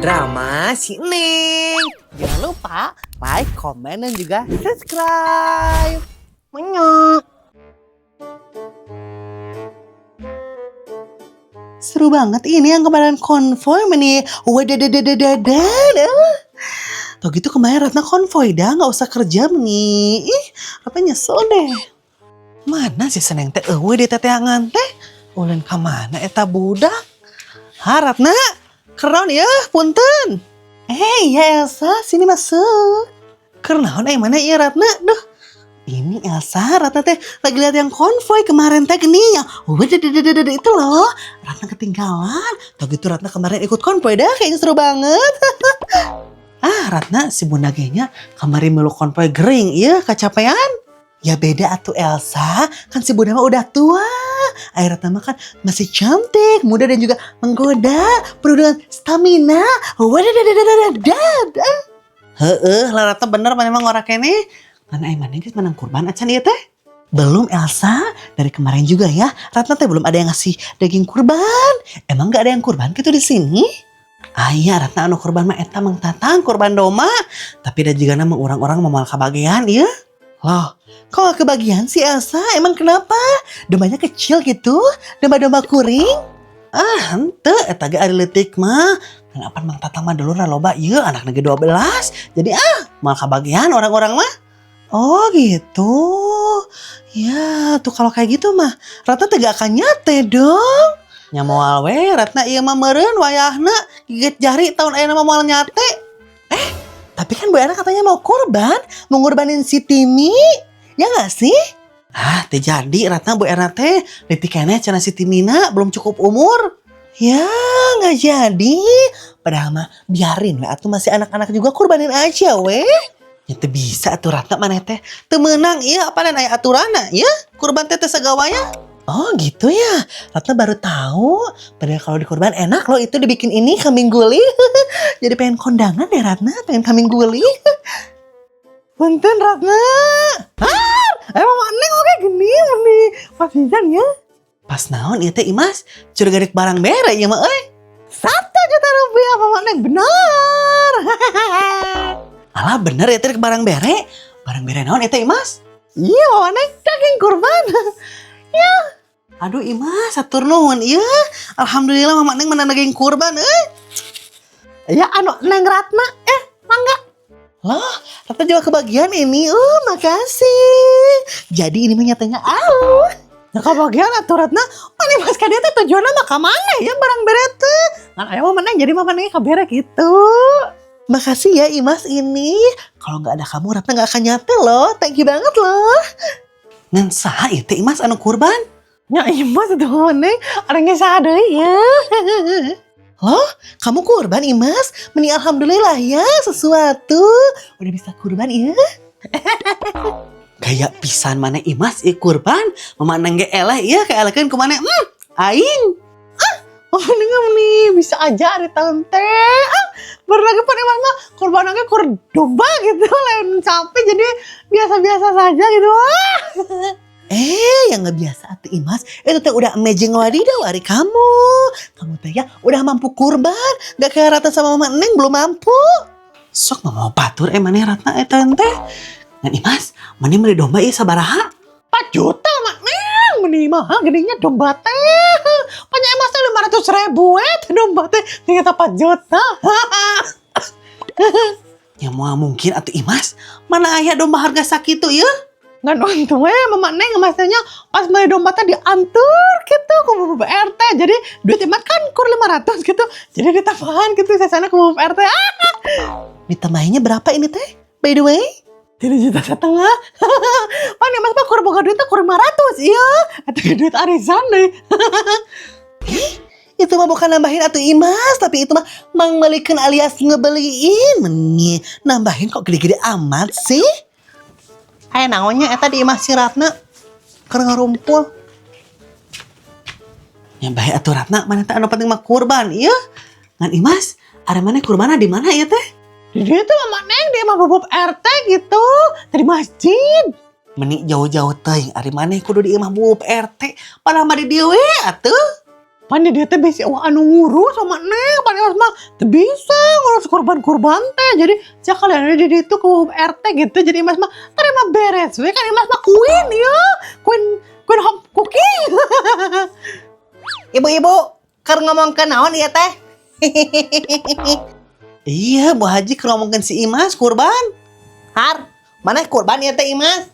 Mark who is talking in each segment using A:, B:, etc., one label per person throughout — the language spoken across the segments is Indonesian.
A: Drama si Neng.
B: Jangan lupa like, komen, dan juga subscribe. Menyok. Seru banget ini yang kemarin konvoy meni. Tuh gitu kemarin Ratna konvoy dah, nggak usah kerja meni. Ih, apa nyesel deh. Mana sih seneng teh di teteangan teh? Ulin ka mana eta budak? Ha Ratna, keron ya, punten. Ya Elsa, sini masuk. Kenaon mana ya Ratna? Duh, ini Elsa, Ratna teh lagi lihat yang konvoy kemarin teh gini yang itu loh. Ratna ketinggalan. Tuh gitu Ratna kemarin ikut konvoy dah, kayaknya seru banget. Ratna si bunda genya kemarin meluk konvoy gering, iya kecapean. Ya beda atuh Elsa, kan si bunda mah udah tua. Ratna mah kan masih cantik, muda dan juga menggoda, penuh dengan stamina. Lah Ratna bener memang orang kene. Karena mana guys menang kurban acan ieu teh. Belum Elsa, dari kemarin juga ya, Ratna teh belum ada yang ngasih daging kurban. Emang gak ada yang kurban gitu di sini? Iya Ratna anu kurban mah eta Mang Tatang kurban domba. Tapi ada juga nama orang-orang memal kebagian ya. Loh, kok gak kebagian sih Elsa? Emang kenapa? Dombanya kecil gitu? Domba-domba kuring? Henteu eta ge ari leutik mah. Kenapa Mang Tatang mah dulu loba ieu anak negeri 12. Jadi mal kebagian orang-orang mah. Oh gitu. Ya tuh kalau kayak gitu mah Ratna teh gak akan nyate dong. Nyamoal we Ratna ieu mah meureun wayahna gigit jari tahun ayeuna mah moal nyate. Tapi kan Bu Era katanya mau kurban, mau ngurbanin si Timi. Ya gak sih? Teh jadi Ratna Bu Era teh leutik keneh cenah si Timina belum cukup umur. Ya gak jadi. Padahal mah biarin we atuh masih anak-anak juga kurbanin aja we. Ya teu bisa atuh Ratna maneh teh teu meunang ieu apaan aya aturanna ya kurban teh sagawanya. Oh gitu ya, Ratna baru tahu. Padahal kalau di kurban enak loh itu dibikin ini kambing guling. Jadi pengen kondangan deh Ratna, pengen kambing guling. Punten Ratna. Emang Neng oke gini meni pasisan ya. Pas naon ieu teh Imas, curiga rek barang bere ieu mah euy. 1 juta rupiah Mama Neng benar. Alah bener ya teh barang bere. Barang bere naon eta Imas? Iya Mama Neng daging kurban. Ya. Aduh Imas satur nuhun ieu. Alhamdulillah Mama Neng menang daging kurban Ya anu Neng Ratna mangga. Loh, Ratna juga kebagian ini. Makasih. Jadi ini mah nyatanya Ya kebagian atuh Ratna. Mani Mas ka dieu teh tujuanna mah ka mana ya barang bere teh. Kan aya Mama Neng jadi Mama Neng kabere gitu. Makasih ya Imas ini. Kalau nggak ada kamu Ratna nggak akan nyate loh. Thank you banget loh. Ngan saha ieu teh Imas anu kurban? Ya Imas itu Mama Neng. Orangnya saha deui ya. Loh, kamu kurban Imas? Meni alhamdulillah ya sesuatu. Udah bisa kurban ya. Gaya pisan mana Imas kurban. Mama Neng ge eleh ya kaelekeun ku maneh. Aing. Mama Neng nih bisa aja hari tahun teh. Baru lagi pan Imas mah kurban ge kur domba gitu lain sapi jadi biasa-biasa saja gitu. Yang nggak biasa atuh Imas, itu teh udah amazing wadidaw hari kamu. Kamu teh ya udah mampu kurban, gak kayak Ratna sama Mama Neng belum mampu. Sok mau batur maneh Ratna eta teh. Ngan Imas, maneh beli domba ieu sabaraha? 4 juta Mak Neng, meni mah gedenya domba teh. Panya Imas teh 500.000 domba teh ternyata 4 juta. Ya mau mungkin atuh Imas, mana aya domba harga sakitu ya? Ngan untung Mama Neng masanya pas beli domba teh diantur gitu ke Bu RT. Jadi duit Imas kan kur 500 gitu. Jadi ditambahan gitu sesana ke Bu RT. Ditambahinnya berapa ini teh? By the way? 3,5 juta. Pan Imas mah kur boga duit teh kur 500 iya. Atuh duit arisan deh. Itu mah bukan nambahin atuh Imas, tapi itu mah mangmelikeun alias ngebeliin. Meni nambahin kok gede-gede amat sih? Naonnya eta di Imas si Ratna keur ngarumpul. Ya bae atuh Ratna, mana teh anu penting mah kurban ieu. Ngan Imas, are maneh kurbanna di mana ieu teh? Di dieu teh Mama Neng di imah bubuk RT gitu, di masjid. Meni jauh-jauh teuing, ari maneh kudu di imah bubuk RT, padahal mah di dieu we atuh. Pan dia teh besi anu ngurus sama neng, pan Imas mah teu bisa ngurus kurban teh. Jadi cak kalian ada di ditu ke RT gitu. Jadi Imas mah terima beres we kan Imas mah queen ya. Queen home cooking.
A: Ibu-ibu, keur ngomong ke naon ieu teh?
B: Iya, Bu Haji keur ngomongkeun si Imas kurban.
A: Har, mana kurban ieu teh Imas?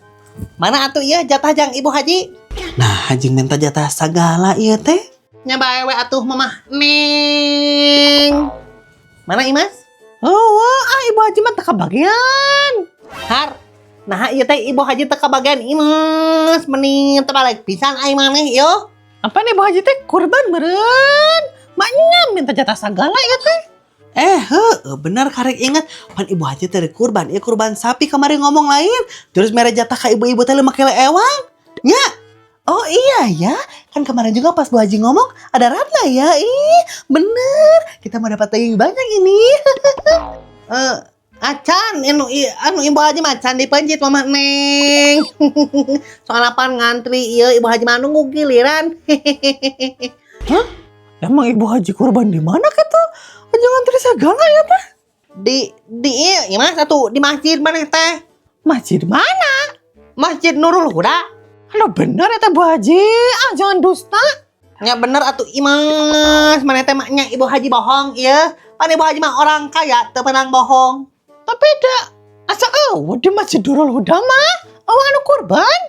A: Mana atuh ieu jatah jang Ibu Haji?
B: Nah, Haji minta jatah sagala ieu teh.
A: Nya bae we atuh Mamah Neng. Mana Imas?
B: Oh, Ibu Haji mah teu kabagian.
A: Har, nah ieu teh Ibu Haji teu kabagian Imas, mending teu balik pisan ai maneh yo.
B: Apa nih Bu Haji teh kurban meureun? Maknya minta jatah sagala ieu teh. Bener karek inget pan Ibu Haji teh kurban, kurban sapi kemarin ngomong lain. Terus mere jatah ka ibu-ibu teh 5 kilo ewang. Nya. Oh iya ya, kan kemarin juga pas Bu Haji ngomong ada Ratna ya. Bener. Kita mau dapat daging banyak ini.
A: Acan, anu Ibu Haji macan dipencit Mamah Neng. Soal apaan ngantri ieu Ibu Haji mah nunggu giliran.
B: Hah? Emang Ibu Haji kurban di mana gitu? Jangan ngantri segala ya teh.
A: Di ieu Imas atuh di masjid maneh teh.
B: Masjid mana?
A: Masjid Nurul Huda.
B: Halo bener ya teh Bu Haji. Jangan dusta.
A: Ya bener atuh Imas, maneh teh maknya Ibu Haji bohong ieu. Pan Ibu Haji mah orang kaya teu pernah bohong.
B: Tapi asa di Masjid Nurul Huda mah anu kurban.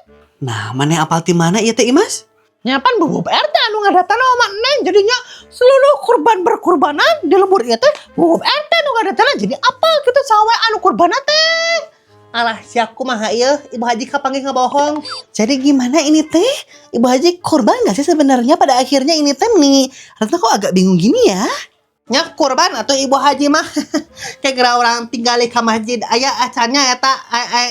B: Nah, maneh apal ti mana ieu teh Imas? Nyapan Bu RT anu ngadatana sama Neng, jadinya seluruh kurban berkurbanan di lembur ieu teh Bu RT anu ngadatana jadi apa gitu sawe anu kurbanna teh.
A: Alah siaku mah ieu Ibu Haji kapanggih ngebohong.
B: Jadi gimana ini teh? Ibu Haji korban gak sih sebenarnya pada akhirnya ini teh nih? Ratna kok agak bingung gini ya?
A: Nya kurban atau Ibu Haji mah kayak geura orang tinggali ka masjid aya acannya eta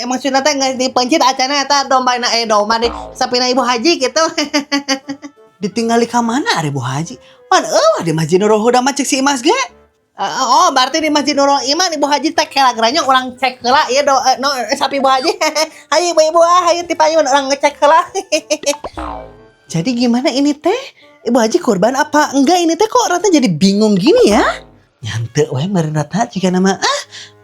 A: maksudna teh geus dipencit acannya eta domba di sapina Ibu Haji gitu.
B: Ditinggali ka mana ari Bu Haji? Pan di Masjid Nurul Huda mah cek si Imas ge.
A: Oh berarti di Masjid Nurul Iman Ibu Haji teh kelageranya orang cek heula ieu sapi Ibu Haji. Hayu ibu-ibu hayu ti payun orang ngecek heula.
B: Jadi gimana ini teh? Ibu Haji korban apa enggak ini teh kok Ratna jadi bingung gini ya? Nyante we meureun Ratna jika nama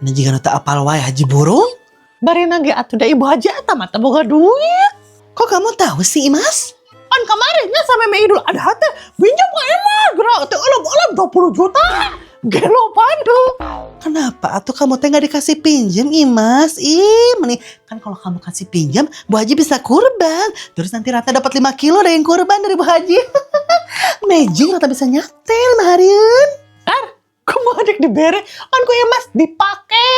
B: mana jika teu apal wae Haji Burung? Barina ge atuh da Ibu Haji eta mah teu boga duit. Kok kamu tahu sih Imas?
A: Kan kemarinnya sampai Mei Idul Adha teh pinjam ka Imas geura teh euleum 20 juta.
B: Gelo pandu. Kenapa atuh kamu teh gak dikasih pinjam Imas? Mending kan kalau kamu kasih pinjam Bu Haji bisa kurban. Terus nanti Ratna dapat 5 kilo dari yang kurban dari Bu Haji. Mejing Ratna bisa nyatel maharian. Kumaha dek dibere? Kan ku Imas dipake,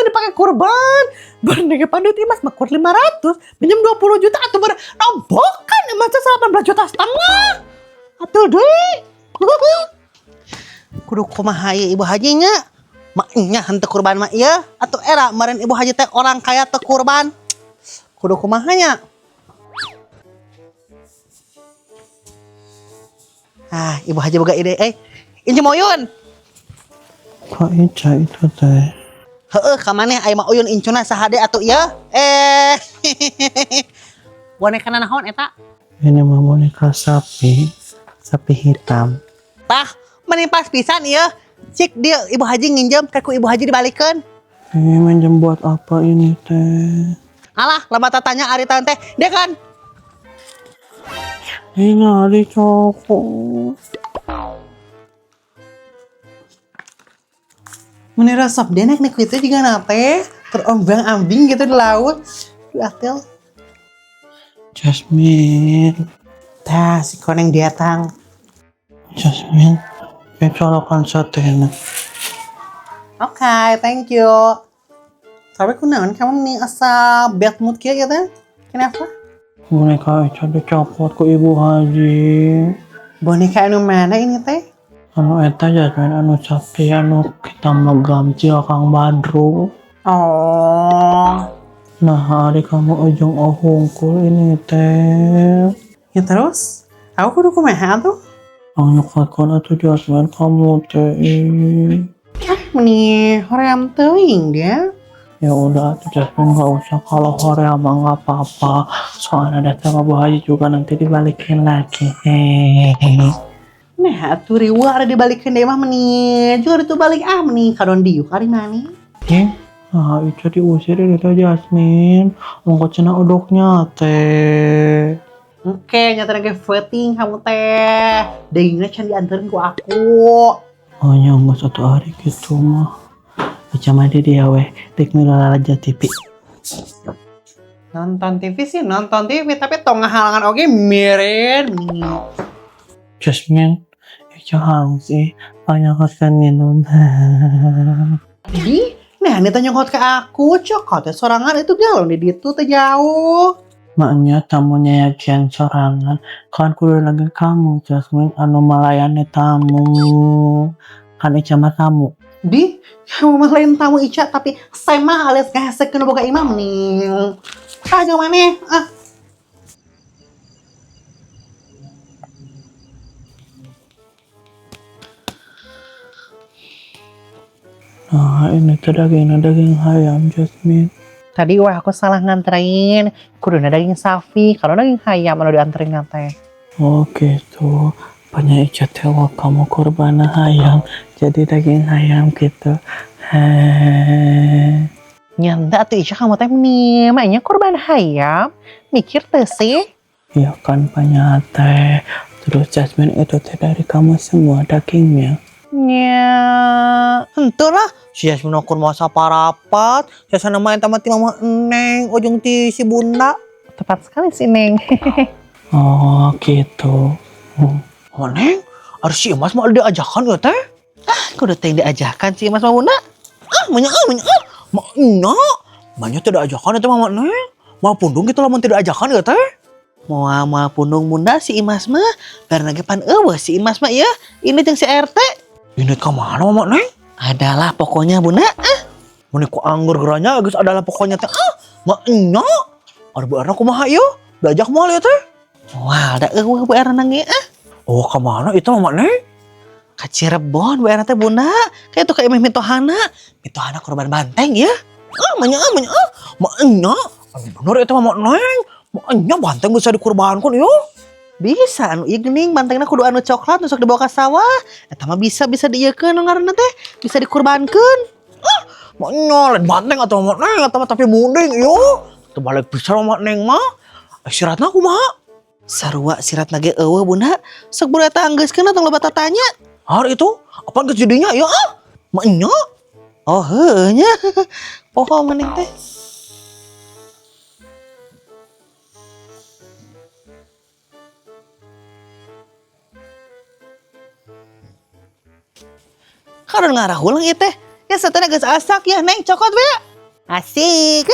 B: dipake kurban. Bareng pandut Imas makur 500, pinjam 20 juta atuh ber nombokan Imas 18 juta setengah. Atuh deui. Kudu kumaha ieu Ibu Haji nya? Maknya henteu kurban mah ieu atuh era meureun Ibu Haji teh orang kaya teu kurban. Kudu kumaha nya? Ibu Haji boga ide Incu Moyun.
C: Kok Ica itu teh?
B: Heueuh ka maneh aya mah Uyun incuna sahade atuh ieu? Boneka naon eta?
C: Ini mah boneka sapi hitam.
B: Tah, mending pas pisan ieu. Cik dia Ibu Haji nginjem ku Ibu Haji dibalikeun.
C: Minjem buat apa ini teh?
B: Alah, lama tatanya ari tante. Dia kan.
C: Ini dicopot.
B: Meni resep denek nih itu juga nape terombang-ambing gitu di laut. Atel.
C: Jasmine.
B: Tah, si koneng datang.
C: Jasmine, colokan satena.
B: Oke, thank you. Tapi kunaon kamu nih asa bad mood kieu gitu? Kenapa?
C: Boneka Ica dicopot ku Ibu Haji.
B: Boneka anu mana ini teh?
C: Anu eta Jasmine anu sapi anu kita megamcil Kang Badru.
B: Oh.
C: Nah, hari kamu ujung ohungkul ini teh.
B: Ya terus? Aku kudu kumaha tuh?
C: Ang nyokotkan atuh Jasmine kamu teh.
B: Meni hoream teuing dia.
C: Ya udah atuh Jasmine gak usah, kalau hoream mah gak apa-apa. Soalnya datang Ibu Haji juga nanti dibalikin lagi. Hehehe.
B: Nah, atuh riwa ada dibalikin deh mah meni. Juga itu balik meni kadon diuk hari mani.
C: Ting, nah Ica diusir dari teh Jasmine. Ongkot cenah udoknya teh.
B: Oke, nyata lagi voting kamu teh. Deingnya can dianterin ku aku.
C: Hanya nggak satu hari gitu mah. Ica mah dia weh, dek Aja TV.
B: Nonton TV sih nonton TV, tapi tong ngahalangan oke mirin.
C: Jasmine, Ica harus sih banyak kan minum.
B: Jadi, nah ini tanya ke aku, cokot ya sorangan itu galon di itu teh jauh.
C: Maknya tamunya yakin sorangan. Kan kudu lagi kamu, Jasmine, anu melayani tamu. Kan Ica mah tamu.
B: Di, kamu mah lain tamu Ica, tapi saya mah alias ngesek kena boga imam nih. Jangan mana?
C: Nah, ini tuh daging ayam, Jasmine.
B: Tadi wah aku salah nganterin, kudu daging sapi, kalau daging ayam anu dianterin teh.
C: Oh gitu. Banyak Ica tewa kamu korban ayam. Jadi daging ayam gitu.
B: Nyanda tuh Ica kamu teh nih, makanya korban ayam, mikir teh sih.
C: Ya kan banyak teh. Terus Jasmine itu teh dari kamu semua dagingnya.
B: Nya, entuh si Yasmin ukur masa parapat, saya nama yang tamat mama Neng, ujung ti si bunda. Tepat sekali si Neng.
C: Oh gitu.
B: Oh Neng, harus si Mas mau diajakan ya teh? Kudu teh diajakan si Mas sama bunda. Banyak. Banyak tidak ajakan itu mama Neng. Mau pundung gitu lah mau tidak ajakan ya teh? Mau pundung bunda si Imas mah, biar lagi pan si Imas mah ya. Ini yang si RT.
C: Ini kemana mama Neng?
B: Adalah pokoknya bunda.
C: Ini kok anggur geranya guys adalah pokoknya teh. Maknya. Ada bu Erna kumaha ya? Diajak mau lihat teh.
B: Wah, ada bu Erna nangis
C: Oh kemana itu mama Neng?
B: Ka Cirebon bu Erna teh bunda. Kayak itu kayak Mitohana. Mitohana korban banteng ya. Maknya.
C: Maknya. Bener itu mama Neng. Maknya banteng bisa dikurbankan ya.
B: Bisa anu ieu geuning bantengna kudu anu coklat nusuk dibawa ka sawah. Eta mah bisa dieukeun nu ngaranna teh, bisa dikurbankeun.
C: Maknya lain banteng atau mama Neng atau tapi munding yo. Teu balik bisa mama Neng mah. Siratna kumaha?
B: Sarua siratna ge eueuh bunda. Sok buru eta anggeuskeun tong loba tanya.
C: Har itu? Apaan geus jadinya ya? Maknya.
B: Oh heuh nya. Poho mending teh. Karena ngarah ulang ya teh. Ya satana geus asak ya Neng cokot we. Asik.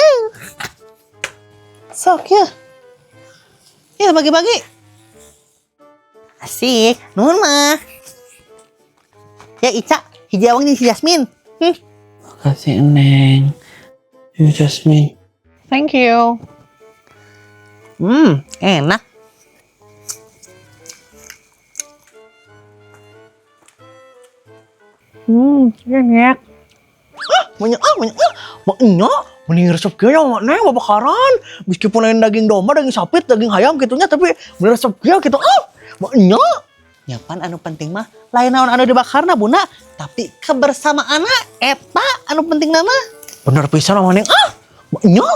B: Sok ya. Ya bagi-bagi. Asik. Nuhun mah. Ya Ica, hiji awang jeung si Jasmine.
C: Makasih Neng. You Jasmine.
B: Thank you. Enak. Enak.
C: Maknya mending resep kaya mak Neng babakaran. Meskipun lain daging domba, daging sapi, daging ayam gitunya tapi mending resep kaya gitu. Maknya.
B: Nyapan anu penting mah lain naon anu dibakarna bunda, tapi kebersamaanna eta anu penting nama.
C: Bener pisan sama Neng. Maknya.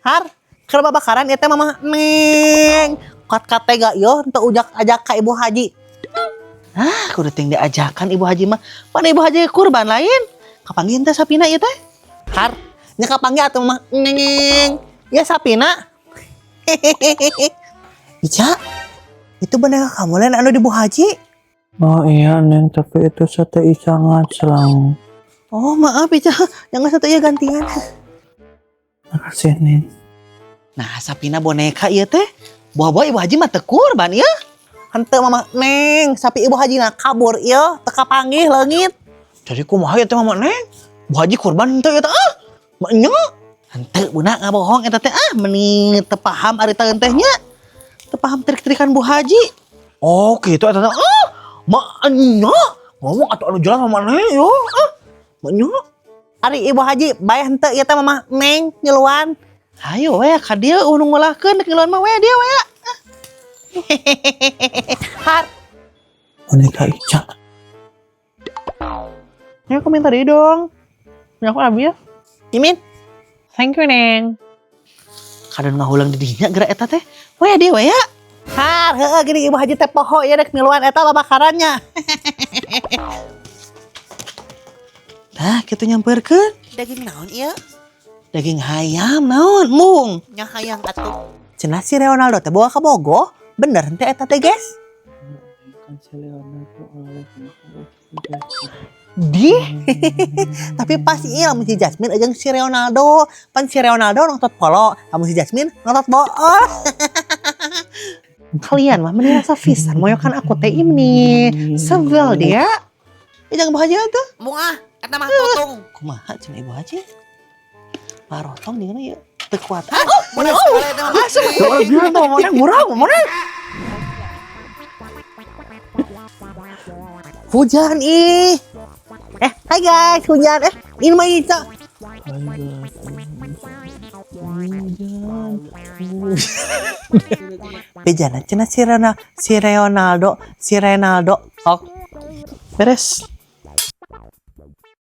B: Har, keur babakaran eta mama Neng. Kat tega yo henteu ajak ka Ibu Haji. Kudu ting diajakan Ibu Haji mah. Pan Ibu Haji kurban lain. Kapanggih teh sapina ieu teh? Har, nya kapanggih atuh mah Neng. Ya sapina. Ica, itu bener kamu lain anu di Bu Haji?
C: Oh iya Neng, tapi itu sate Ica ngaclang.
B: Oh maaf Ica, jangan satu ya gantian.
C: Makasih Neng.
B: Nah sapina boneka ieu teh. Buah-buah Ibu Haji mah teu kurban ya. Henteu mama Neng, sapi Ibu Haji na kabur ieu teu kapanggih leungit.
C: Jadi kumaha ya teh mama Neng? Bu Haji kurban henteu eta Maknya.
B: Henteu buna ngabohong eta teh meni teu paham ari teh nya. Teu paham trik-trikan Bu Haji.
C: Oh gitu eta teh. Maknya. Ngomong atuh anu jelas mama Neng yo. Maknya.
B: Ari Ibu Haji bae henteu ieu teh mama Neng nyeluan. Hayo we ka dieu nu ngolahkeun dek nyeluan mah we dia we. Har.
C: boneka Ica.
B: Ya aku minta deh dong. Ya aku ambil. Mimin. Thank you, Neng. Kadang ngahulang di dinya gerak eta teh. Wah, dia weh ya. Har, heeh gini Ibu Haji teh poho ya dek miluan eta babakarannya. Nah, kita nyamperkeun.
A: Daging naon ieu?
B: Daging hayam naon, mung.
A: Nya hayang atuh.
B: Cenah si Ronaldo teh bawa ka Bogo. Bener henteu eta teh, guys?
C: Kan si Leonardo oleh
B: Di. Tapi pas iya lamun si Jasmine jeung si Ronaldo. Pan si Ronaldo nonton polo, lamun si Jasmine nonton bool. Kalian mah mending rasa pisan moyokan aku teh ini. Sebel dia. Jangan bahagia tuh.
A: Moal eta mah totong.
B: Kumaha cenah Ibu Haji? Parotong di mana ya? Teu kuat.
A: Bener sekali eta mah.
B: Soal dia tuh mana murah, mana? Hujan ih. Hai guys, hujan. Ini mah Ica. Bejana cenah si Ronaldo. Ok. Beres.